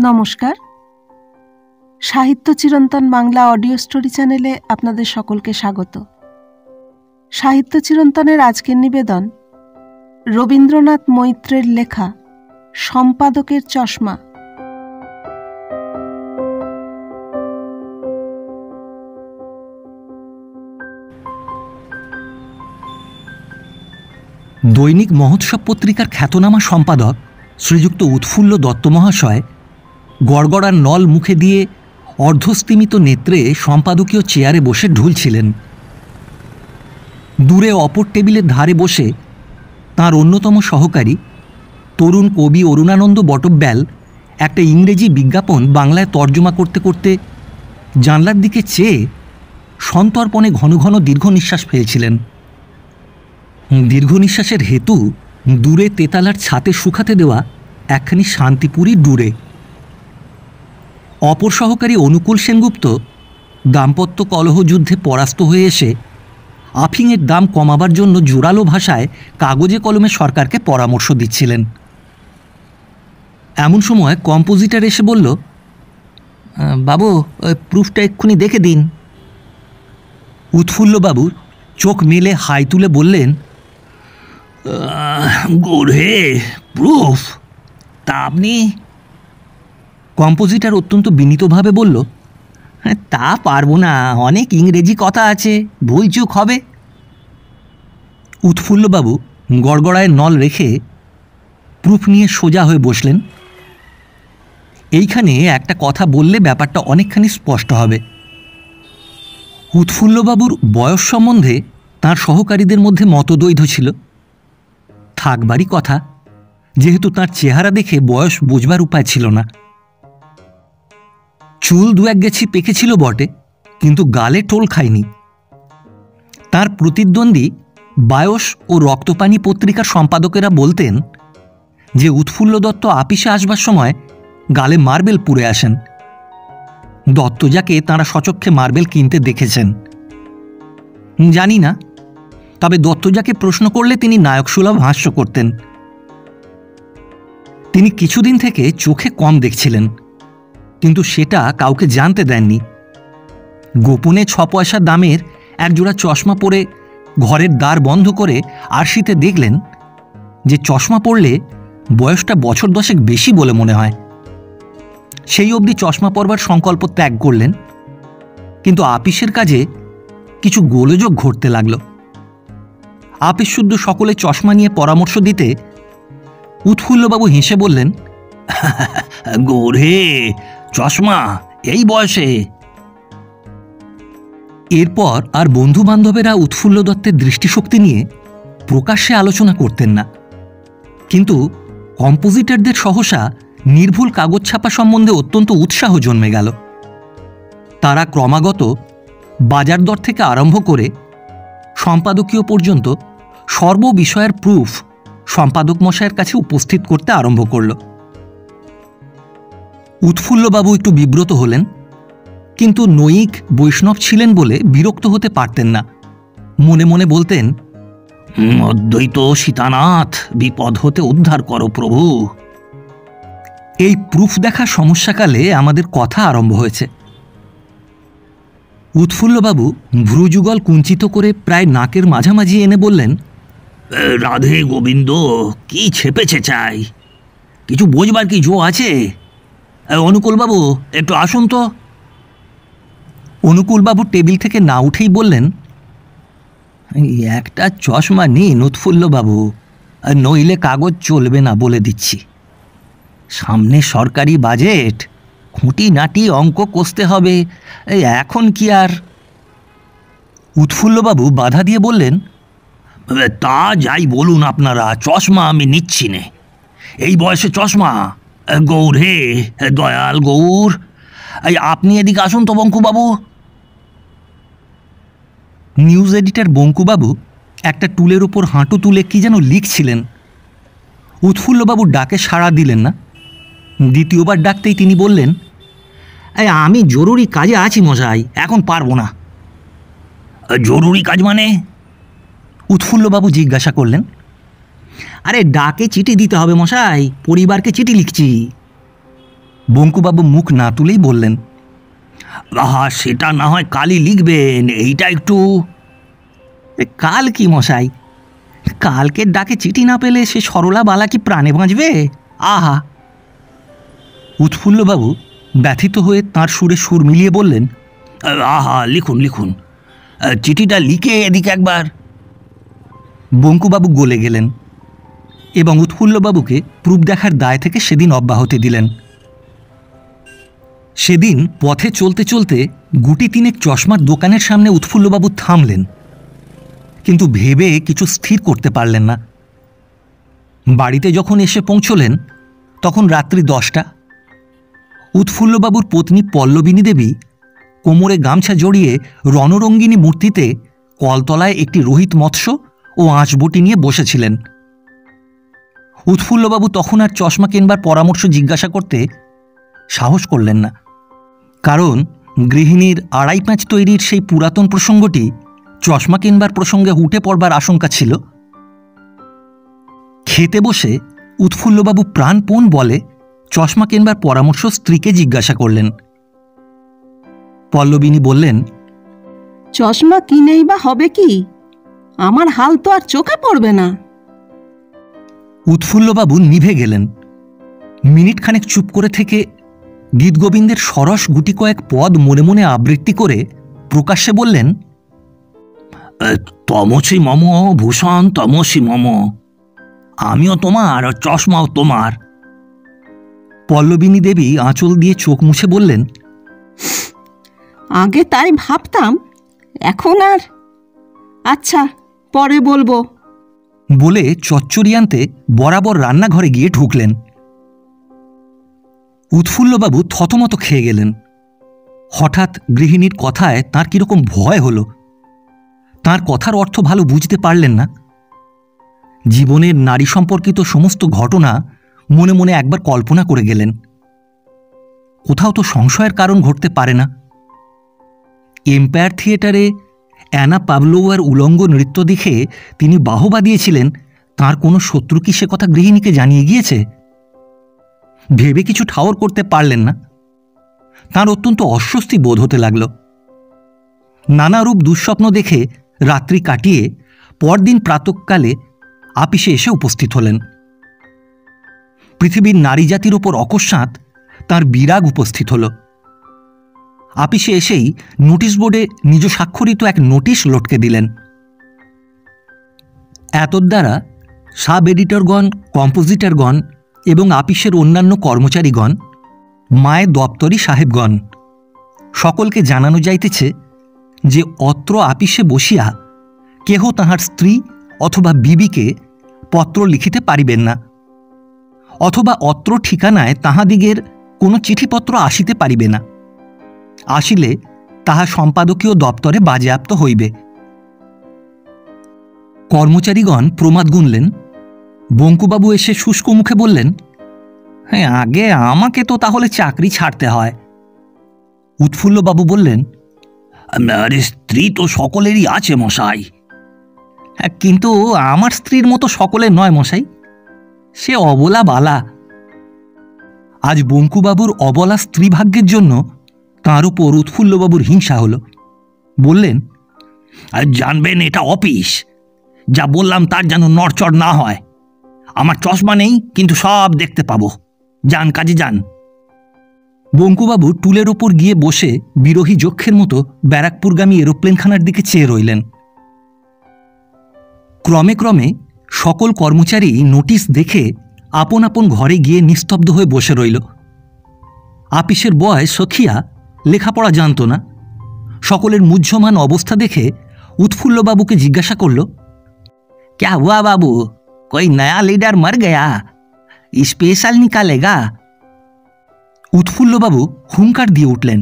নমস্কার, সাহিত্য চিরন্তন বাংলা অডিও স্টোরি চ্যানেলে আপনাদের সকলকে স্বাগত। সাহিত্য চিরন্তনের আজকের নিবেদন রবীন্দ্রনাথ মৈত্রের লেখা সম্পাদকের চশমা। দৈনিক মহোৎসব পত্রিকার খ্যাতনামা সম্পাদক শ্রীযুক্ত উৎফুল্ল দত্ত মহাশয় গড়গড়ার নল মুখে দিয়ে অর্ধস্তিমিত নেত্রে সম্পাদকীয় চেয়ারে বসে ঢুলছিলেন। দূরে অপর টেবিলের ধারে বসে তাঁর অন্যতম সহকারী তরুণ কবি অরুণানন্দ বটব্যাল একটা ইংরেজি বিজ্ঞাপন বাংলায় তর্জমা করতে করতে জানলার দিকে চেয়ে সন্তর্পণে ঘন ঘন দীর্ঘ নিঃশ্বাস ফেলছিলেন। দীর্ঘ নিঃশ্বাসের হেতু দূরে তেতালার ছাতে শুকাতে দেওয়া একখানি শান্তিপুরী ডুরে। অপর সহকারী অনুকূল সেনগুপ্ত দাম্পত্য কলহ যুদ্ধে পরাস্ত হয়ে এসে আফিংয়ের দাম কমাবার জন্য জোরালো ভাষায় কাগজে কলমে সরকারকে পরামর্শ দিচ্ছিলেন। এমন সময় কম্পোজিটর এসে বলল, বাবু ওই প্রুফটা এক্ষুনি দেখে দিন। উৎফুল্লবাবু চোখ মেলে হাই তুলে বললেন, গোরে প্রুফ? তা আপনি? কম্পোজিটর অত্যন্ত বিনীতভাবে বলল, তা পারবো না, অনেক ইংরেজি কথা আছে, ভুলচুক হবে। উৎফুল্লবাবু গড়গড়ায় নল রেখে প্রুফ নিয়ে সোজা হয়ে বসলেন। এইখানে একটা কথা বললে ব্যাপারটা অনেকখানি স্পষ্ট হবে। উৎফুল্লবাবুর বয়স সম্বন্ধে তাঁর সহকারীদের মধ্যে মতদ্বৈধ ছিল। থাকবারই কথা, যেহেতু তাঁর চেহারা দেখে বয়স বোঝবার উপায় ছিল না। চুল দু এক গেছি পেকেছিল বটে, কিন্তু গালে টোল খায়নি। তাঁর প্রতিদ্বন্দ্বী বায়স ও রক্তপানি পত্রিকার সম্পাদকেরা বলতেন যে উৎফুল্ল দত্ত আপিসে আসবার সময় গালে মার্বেল পুড়ে আসেন। দত্তজাকে তাঁরা সচক্ষে মার্বেল কিনতে দেখেছেন। জানি না, তবে দত্তজাকে প্রশ্ন করলে তিনি নায়কসুলভ হাস্য করতেন। তিনি কিছুদিন থেকে চোখে কম দেখছিলেন, কিন্তু সেটা কাউকে জানতে দেননি। গোপনে 6 পয়সা দামের একজোড়া চশমা পরে ঘরের দ্বার বন্ধ করে আরশিতে দেখলেন যে চশমা পরলে বয়সটা বছর 10 বেশি বলে মনে হয়। সেই অবধি চশমা পরবার সংকল্প ত্যাগ করলেন, কিন্তু আপিসের কাজে কিছু গোলযোগ ঘটতে লাগল। আপিস শুদ্ধ সকলে চশমা নিয়ে পরামর্শ দিতে উৎফুল্লবাবু হেসে বললেন, গোরে চশমা এই বয়সে? এরপর আর বন্ধু বান্ধবেরা উৎফুল্ল দত্তের দৃষ্টিশক্তি নিয়ে প্রকাশ্যে আলোচনা করতেন না, কিন্তু কম্পোজিটরদের সহসা নির্ভুল কাগজ ছাপা সম্বন্ধে অত্যন্ত উৎসাহ জন্মে গেল। তারা ক্রমাগত বাজার দর থেকে আরম্ভ করে সম্পাদকীয় পর্যন্ত সর্ববিষয়ের প্রুফ সম্পাদক মশাইয়ের কাছে উপস্থিত করতে আরম্ভ করল। উৎফুল্লবাবু একটু বিব্রত হলেন, কিন্তু নৈক বৈষ্ণব ছিলেন বলে বিরক্ত হতে পারতেন না। মনে মনে বলতেন, অদ্বৈত সীতানাথ, বিপদ হতে উদ্ধার করো প্রভু। এই প্রুফ দেখা সমস্যাকালে আমাদের কথা আরম্ভ হয়েছে। উৎফুল্লবাবু ভ্রুযুগল কুঞ্চিত করে প্রায় নাকের মাঝামাঝি এনে বললেন, রাধে গোবিন্দ, কি ছেপেছে চাই? কিছু বোঝবার কি জো আছে? অনুকূলবাবু একটু আসুন তো। অনুকূলবাবু টেবিল থেকে না উঠেই বললেন, একটা চশমা নিন উৎফুল্লবাবু, নইলে কাগজ চলবে না বলে দিচ্ছি। সামনে সরকারি বাজেট, খুঁটিনাটি অঙ্ক কষতে হবে, এখন কি আর? উৎফুল্লবাবু বাধা দিয়ে বললেন, তা যাই বলুন আপনারা, চশমা আমি নিচ্ছি নে। এই বয়সে চশমা? গৌর হে দয়াল গৌর, এই আপনি এদিকে আসুন তো বঙ্কুবাবু। নিউজ এডিটর বঙ্কুবাবু একটা টুলের ওপর হাঁটু তুলে কি যেন লিখছিলেন। উৎফুল্লবাবুর ডাকে সাড়া দিলেন না। দ্বিতীয়বার ডাকতেই তিনি বললেন, আমি জরুরি কাজে আছি মশাই, এখন পারবো না। জরুরি কাজ মানে? উৎফুল্লবাবু জিজ্ঞাসা করলেন। আরে ডাকে চিঠি দিতে হবে মশাই, পরিবারকে চিঠি লিখছি। বঙ্কুবাবু মুখ না তুলেই বললেন, আহা, সেটা না হয় কালই লিখবেন, এইটা একটু। কাল কি মশাই? কালকের ডাকে চিঠি না পেলে সে সরলা বালা কি প্রাণে বাঁচবে? আহা! উৎফুল্লবাবু ব্যথিত হয়ে তাঁর সুরে সুর মিলিয়ে বললেন, আহা, লিখুন লিখুন, চিঠিটা লিখে এদিকে একবার। বঙ্কুবাবু গলে গেলেন এবং উৎফুল্লবাবুকে প্রুফ দেখার দায় থেকে সেদিন অব্যাহতি দিলেন। সেদিন পথে চলতে চলতে গুটি তিনেক চশমার দোকানের সামনে উৎফুল্লবাবু থামলেন, কিন্তু ভেবে কিছু স্থির করতে পারলেন না। বাড়িতে যখন এসে পৌঁছলেন তখন রাত্রি 10টা। উৎফুল্লবাবুর পত্নী পল্লবিনী দেবী কোমরে গামছা জড়িয়ে রণরঙ্গিনী মূর্তিতে কলতলায় একটি রোহিত মৎস্য ও আঁচবটি নিয়ে বসেছিলেন। উৎফুল্লবাবু তখন আর চশমা কেনবার পরামর্শ জিজ্ঞাসা করতে সাহস করলেন না, কারণ গৃহিণীর 2.5 তৈরির সেই পুরাতন প্রসঙ্গটি চশমা কেনবার প্রসঙ্গে উঠে পড়বার আশঙ্কা ছিল। খেতে বসে উৎফুল্লবাবু প্রাণপণ বলে চশমা কেনবার পরামর্শ স্ত্রীকে জিজ্ঞাসা করলেন। পল্লবিনী বললেন, চশমা কিনেই বা হবে কি? আমার হাল তো আর চোখে পড়বে না। উৎফুল্লবাবু নিভে গেলেন। মিনিট খানেক চুপ করে থেকে গীতগোবিন্দের সরস গুটি কয়েক পদ মনে মনে আবৃত্তি করে প্রকাশ্যে বললেন, তমসি মম ভূষণ তমসি মম, আমিও তোমার, চশমাও তোমার। পল্লবিনী দেবী আঁচল দিয়ে চোখ মুছে বললেন, আগে তাই ভাবতাম, এখন আর। আচ্ছা, পরে বলবো। বলে চচ্চড়ি আনতে বরাবর রান্নাঘরে গিয়ে ঢুকলেন। উৎফুল্লবাবু থতমত খেয়ে গেলেন। হঠাৎ গৃহিণীর কথায় তাঁর কিরকম ভয় হল। তাঁর কথার অর্থ ভালো বুঝতে পারলেন না। জীবনের নারী সম্পর্কিত সমস্ত ঘটনা মনে মনে একবার কল্পনা করে গেলেন। কোথাও তো সংশয়ের কারণ ঘটতে পারে না। এম্পায়ার থিয়েটারে অ্যানা পাভলোভার উলঙ্গ নৃত্য দেখে তিনি বাহবা দিয়েছিলেন, তাঁর কোনো শত্রু কি সে কথা গৃহিণীকে জানিয়ে গিয়েছে? ভেবে কিছু ঠাওর করতে পারলেন না। তাঁর অত্যন্ত অস্বস্তি বোধ হতে লাগল। নানারূপ দুঃস্বপ্ন দেখে রাত্রি কাটিয়ে পরদিন প্রাতঃকালে আপিসে এসে উপস্থিত হলেন। পৃথিবীর নারী জাতির ওপর অকস্মাৎ তাঁর বিরাগ উপস্থিত হল। আপিসে এসেই নোটিশ বোর্ডে নিজ স্বাক্ষরিত এক নোটিশ লটকে দিলেন। এতদ্বারা সাব এডিটরগণ, কম্পোজিটরগণ এবং আপিসের অন্যান্য কর্মচারীগণ, মায়ের দপ্তরি সাহেবগণ সকলকে জানানো যাইতেছে যে অত্র আপিসে বসিয়া কেহ তাহার স্ত্রী অথবা বিবিকে পত্র লিখিতে পারিবেন না, অথবা অত্র ঠিকানায় তাহাদিগের কোনো চিঠিপত্র আসিতে পারিবে না। আসিলে তাহা সম্পাদকীয় দপ্তরে বাজেয়াপ্ত হইবে। কর্মচারীগণ প্রমাদ গুনলেন। বঙ্কুবাবু এসে শুষ্ক মুখে বললেন, হ্যাঁ, আগে আমাকে তো তাহলে চাকরি ছাড়তে হয়। উৎফুল্লবাবু বললেন, আরে স্ত্রী তো সকলেরই আছে মশাই। কিন্তু আমার স্ত্রীর মতো সকলের নয় মশাই, সে অবলা বালা। আজ বঙ্কুবাবুর অবলা স্ত্রী ভাগ্যের জন্য তাঁর উপর উৎফুল্লবাবুর হিংসা হল। বললেন, জানবেন এটা অফিস, যা বললাম তার যেন নড়চড় না হয়। আমার চশমা নেই, কিন্তু সব দেখতে পাবো। যান, কাজে যান। বঙ্কুবাবু টুলের ওপর গিয়ে বসে বিরোহী যক্ষের মতো ব্যারাকপুরগামী এরোপ্লেনখানার দিকে চেয়ে রইলেন। ক্রমে ক্রমে সকল কর্মচারী নোটিশ দেখে আপন আপন ঘরে গিয়ে নিস্তব্ধ হয়ে বসে রইল। আপিসের বয় সখিয়া লেখাপড়া জানত না। সকলের মুহ্যমান অবস্থা দেখে উৎফুল্লবাবুকে জিজ্ঞাসা করল, क्या हुआ बाबू, कोई नया लीडर मर गया, स्पेशल निकालेगा? উৎফুল্লবাবু হুঙ্কার দিয়ে উঠলেন,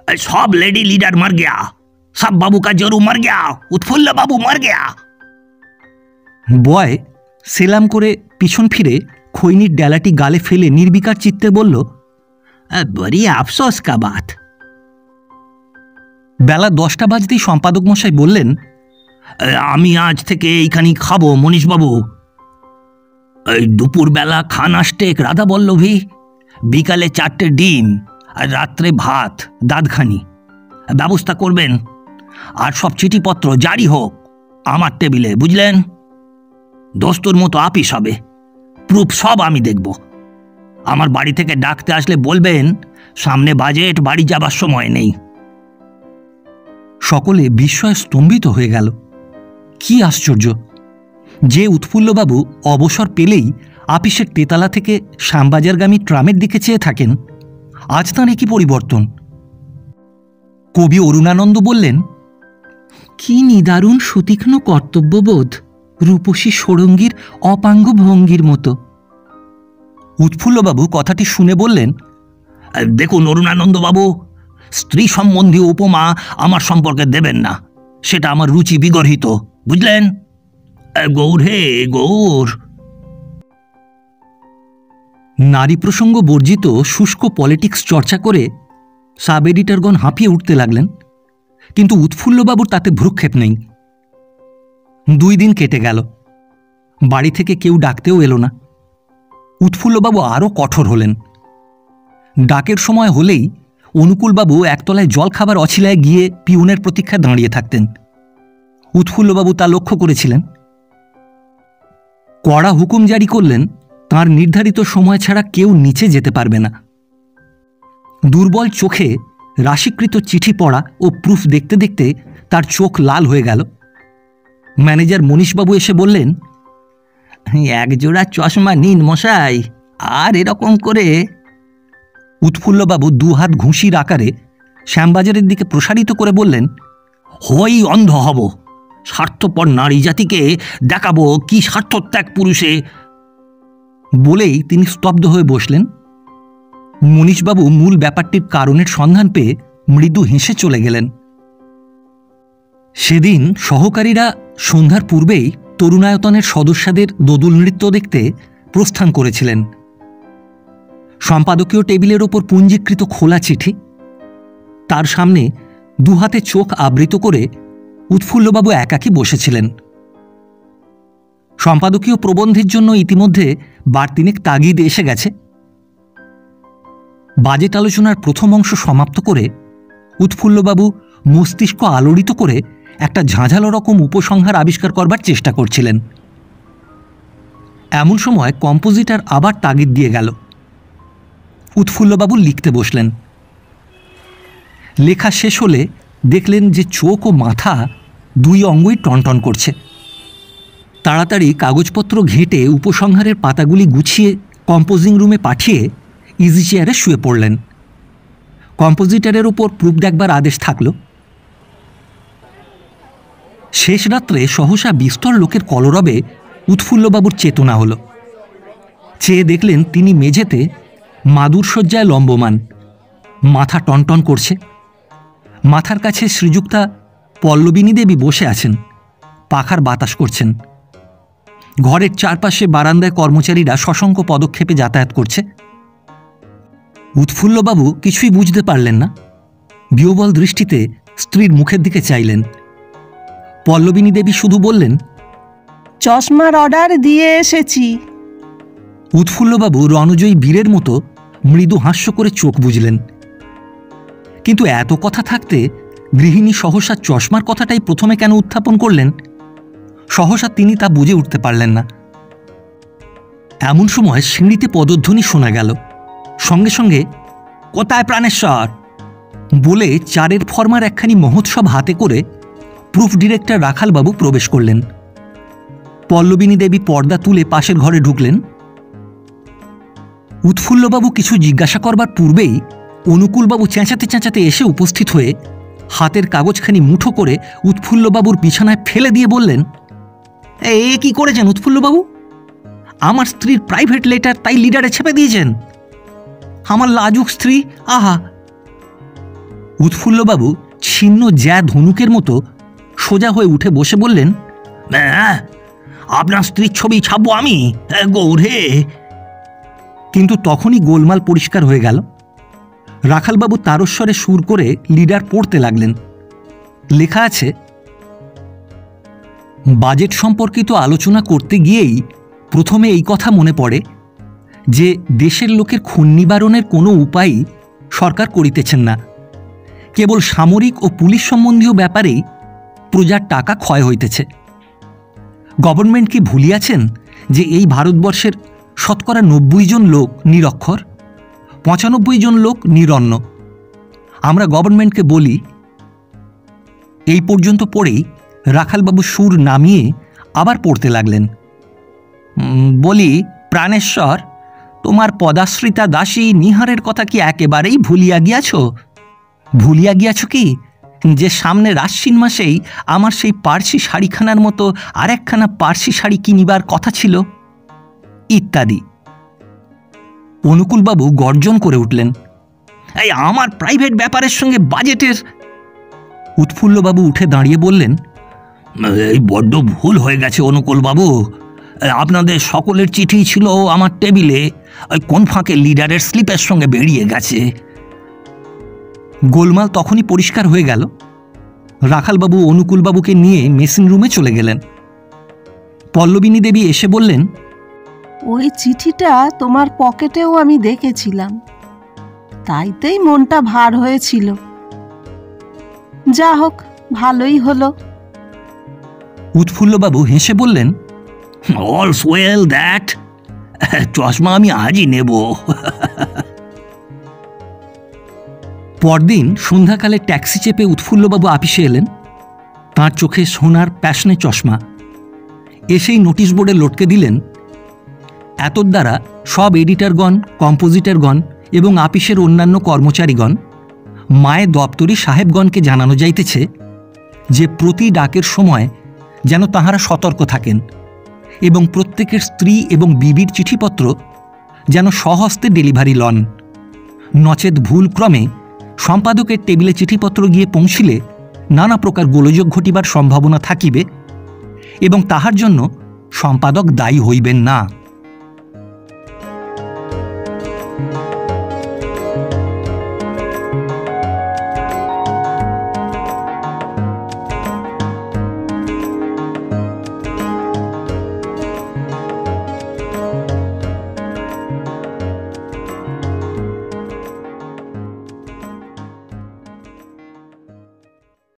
সব লেডি লিডার মর গয়া, সব বাবু কা জরু মর গয়া, উৎফুল্লবাবু মর গয়া। বয় সেলাম করে পিছন ফিরে খৈনির ডেলাটি গালে ফেলে নির্বিকার চিত্তে বলল, বড়ি আফসোস কা বাত। বেলা 10টা বাজতেই সম্পাদক মশাই বললেন, আমি আজ থেকে এইখানেই খাবো মনীষবাবু। দুপুরবেলা খান আসটেক রাধা বল্লভী, বিকালে 4টে ডিম আর রাত্রে ভাত দাদখানি ব্যবস্থা করবেন। আর সব চিঠিপত্র জারি হোক আমার টেবিলে, বুঝলেন? দোস্তুর মতো আপিস হবে, প্রুফ সব আমি দেখব। আমার বাড়ি থেকে ডাকতে আসলে বলবেন সামনে বাজেট, বাড়ি যাবার সময় নেই। সকলে বিস্ময়ে স্তম্ভিত হয়ে গেল। কি আশ্চর্য যে উৎফুল্লবাবু অবসর পেলেই আপিসের তেতলা থেকে শ্যামবাজারগামী ট্রামের দিকে চেয়ে থাকেন, আজ তাঁর কি পরিবর্তন! কবি অরুণানন্দ বললেন, কি নিদারুণ সুতীক্ষ্ণ কর্তব্যবোধ, রূপসী ষড়ঙ্গীর অপাঙ্গ ভঙ্গির মতো। উৎফুল্লবাবু কথাটি শুনে বললেন, দেখুন অরুণানন্দবাবু, স্ত্রী সম্বন্ধীয় উপমা আমার সম্পর্কে দেবেন না, সেটা আমার রুচি বিগর্হিত, বুঝলেন? গৌর হে গৌর। নারী প্রসঙ্গ বর্জিত শুষ্ক পলিটিক্স চর্চা করে সাব এডিটরগণ হাঁপিয়ে উঠতে লাগলেন, কিন্তু উৎফুল্লবাবুর তাতে ভ্রুক্ষেপ নেই। 2 দিন কেটে গেল, বাড়ি থেকে কেউ ডাকতেও এলো না। উৎফুল্লবাবু আরও কঠোর হলেন। ডাকের সময় হলেই অনুকূলবাবু একতলায় জল খাবার অছিলায় গিয়ে পিউনের প্রতীক্ষায় দাঁড়িয়ে থাকতেন। উৎফুল্লবাবু তা লক্ষ্য করেছিলেন। কড়া হুকুম জারি করলেন, তাঁর নির্ধারিত সময় ছাড়া কেউ নিচে যেতে পারবে না। দুর্বল চোখে রাশিকৃত চিঠি পড়া ও প্রুফ দেখতে দেখতে তার চোখ লাল হয়ে গেল। ম্যানেজার মনীশবাবু এসে বললেন, একজোড়া চশমা নিন মশাই, আর এরকম করে। উৎফুল্লবাবু 2 হাত ঘুষির আকারে শ্যামবাজারের দিকে প্রসারিত করে বললেন, হই অন্ধ হব, স্বার্থপর নারী জাতিকে দেখাবো কি স্বার্থত্যাগ পুরুষে। বলেই তিনি স্তব্ধ হয়ে বসলেন। মনীশবাবু মূল ব্যাপারটির কারণের সন্ধান পেয়ে মৃদু হেসে চলে গেলেন। সেদিন সহকারীরা সন্ধ্যার পূর্বেই তরুণায়তনের সদস্যদের দোদুল নৃত্য দেখতে প্রস্থান করেছিলেন। সম্পাদকীয় টেবিলের ওপর পুঞ্জীকৃত খোলা চিঠি, তার সামনে 2 হাতে চোখ আবৃত করে উৎফুল্লবাবু একাকী বসেছিলেন। সম্পাদকীয় প্রবন্ধের জন্য ইতিমধ্যে 2-3 তাগিদ এসে গেছে। বাজেট আলোচনার প্রথম অংশ সমাপ্ত করে উৎফুল্লবাবু মস্তিষ্ক আলোড়িত করে একটা ঝাঁঝালো রকম উপসংহার আবিষ্কার করবার চেষ্টা করছিলেন। এমন সময় কম্পোজিটর আবার তাগিদ দিয়ে গেল। উৎফুল্লবাবু লিখতে বসলেন। লেখা শেষ হলে দেখলেন যে চোখ ও মাথা 2 অঙ্গই টনটন করছে। তাড়াতাড়ি কাগজপত্র ঘেঁটে উপসংহারের পাতাগুলি গুছিয়ে কম্পোজিং রুমে পাঠিয়ে ইজি চেয়ারে শুয়ে পড়লেন। কম্পোজিটরের ওপর প্রুফ দেখবার আদেশ থাকল। শেষ রাত্রে সহসা বিস্তর লোকের কলরবে উৎফুল্লবাবুর চেতনা হল। চেয়ে দেখলেন তিনি মেঝেতে মাদুরশয্যায় লম্বমান, মাথা টনটন করছে। মাথার কাছে শ্রীযুক্তা পল্লবিনী দেবী বসে আছেন, পাখার বাতাস করছেন। ঘরের চারপাশে বারান্দায় কর্মচারীরা সশঙ্ক পদক্ষেপে যাতায়াত করছে। উৎফুল্লবাবু কিছুই বুঝতে পারলেন না। বিহ্বল দৃষ্টিতে স্ত্রীর মুখের দিকে চাইলেন। পল্লবিনী দেবী শুধু বললেন, চশমার অর্ডার দিয়ে এসেছি। উৎফুল্লবাবু রণজয়ী বীরের মতো মৃদু হাস্য করে চোখ বুজলেন। কিন্তু এত কথা থাকতে গৃহিণী সহসা চশমার কথাটাই প্রথমে কেন উত্থাপন করলেন, সহসা তিনি তা বুঝে উঠতে পারলেন না। এমন সময় সিঁড়িতে পদধ্বনি শোনা গেল। সঙ্গে সঙ্গে কোথায় প্রাণেশ্বর বলে 4 ফরমার একখানি মহোৎসব হাতে করে প্রুফ ডিরেক্টর রাখালবাবু প্রবেশ করলেন। পল্লবিনী দেবী পর্দা তুলে পাশের ঘরে ঢুকলেন। উৎফুল্লবাবু কিছু জিজ্ঞাসা করবার পূর্বেই অনুকূলবাবু চেঁচাতে চেঁচাতে এসে উপস্থিত হয়ে হাতের কাগজখানি মুঠো করে উৎফুল্লবাবুর বিছানায় ফেলে দিয়ে বললেন, এ কি করেছেন উৎফুল্লবাবু? আমার স্ত্রীর প্রাইভেট লেটার তাই লিডারে ছেপে দিয়েছেন? আমার লাজুক স্ত্রী, আহা! উৎফুল্লবাবু ছিন্ন জ্যা ধনুকের মতো সোজা হয়ে উঠে বসে বললেন, আপনার স্ত্রীর ছবি ছাপবো আমি, গৌরে। কিন্তু তখনই গোলমাল পরিষ্কার হয়ে গেল। রাখালবাবু তারস্বরে সুর করে লিডার পড়তে লাগলেন। লেখা আছে, বাজেট সম্পর্কিত আলোচনা করতে গিয়েই প্রথমে এই কথা মনে পড়ে যে দেশের লোকের খুন নিবারণের কোনো উপায়ই সরকার করিতেছেন না, কেবল সামরিক ও পুলিশ সম্বন্ধীয় ব্যাপারেই প্রজার টাকা ক্ষয় হইতেছে। গভর্নমেন্ট কি ভুলিয়াছেন যে এই ভারতবর্ষের শতকরা 90 জন লোক নিরক্ষর, 95 জন লোক নিরন্ন? আমরা গভর্নমেন্টকে বলি, এই পর্যন্ত পড়েই রাখালবাবু সুর নামিয়ে আবার পড়তে লাগলেন। বলি, প্রাণেশ্বর, তোমার পদাশ্রিতা দাসী নিহারের কথা কি একেবারেই ভুলিয়া গিয়াছ? ভুলিয়া গিয়াছ কি যে সামনে আশ্বিন মাসেই আমার সেই পার্সি শাড়িখানার মতো আর একখানা পার্সি শাড়ি কিনিবার কথা ছিল, ইত্যাদি। অনুকূলবাবু গর্জন করে উঠলেন, এই আমার প্রাইভেট ব্যাপারের সঙ্গে বাজেটের। উৎফুল্লবাবু উঠে দাঁড়িয়ে বললেন, এই বড্ড ভুল হয়ে গেছে অনুকূলবাবু, আপনাদের সকলের চিঠি ছিল আমার টেবিলে, ওই কোন ফাঁকে লিডারের স্লিপের সঙ্গে বেরিয়ে গেছে। গোলমাল তখনই পরিষ্কার হয়ে গেল। রাখালবাবু অনুকূলবাবুকে নিয়ে মেসিং রুমে চলে গেলেন। পল্লবিনী দেবী এসে বললেন, ওই চিঠিটা তোমার পকেটেও আমি দেখেছিলাম, তাইতেই মনটা ভার হয়েছিল। যা হোক, ভালোই হলো। উৎফুল্লবাবু হেসে বললেন, অলস ওয়েল দ্যাট, চশমা আমি আজই নেব। পরদিন সন্ধ্যাকালে ট্যাক্সি চেপে উৎফুল্লবাবু আপিসে এলেন। তাঁর চোখে সোনার প্যাশনে চশমা। এসেই নোটিশ বোর্ডে লটকে দিলেন, এতর দ্বারা সব এডিটরগণ, কম্পোজিটরগণ এবং আপিসের অন্যান্য কর্মচারীগণ মায়ের দপ্তরি সাহেবগণকে জানানো যাইতেছে যে প্রতি ডাকের সময় যেন তাহারা সতর্ক থাকেন এবং প্রত্যেকের স্ত্রী এবং বিবির চিঠিপত্র যেন স্বহস্তে ডেলিভারি লন, নচেত ভুলক্রমে সম্পাদকের টেবিলে চিঠিপত্র গিয়ে পৌঁছিলে নানা প্রকার গোলযোগ ঘটিবার সম্ভাবনা থাকিবে এবং তাহার জন্য সম্পাদক দায়ী হইবেন না।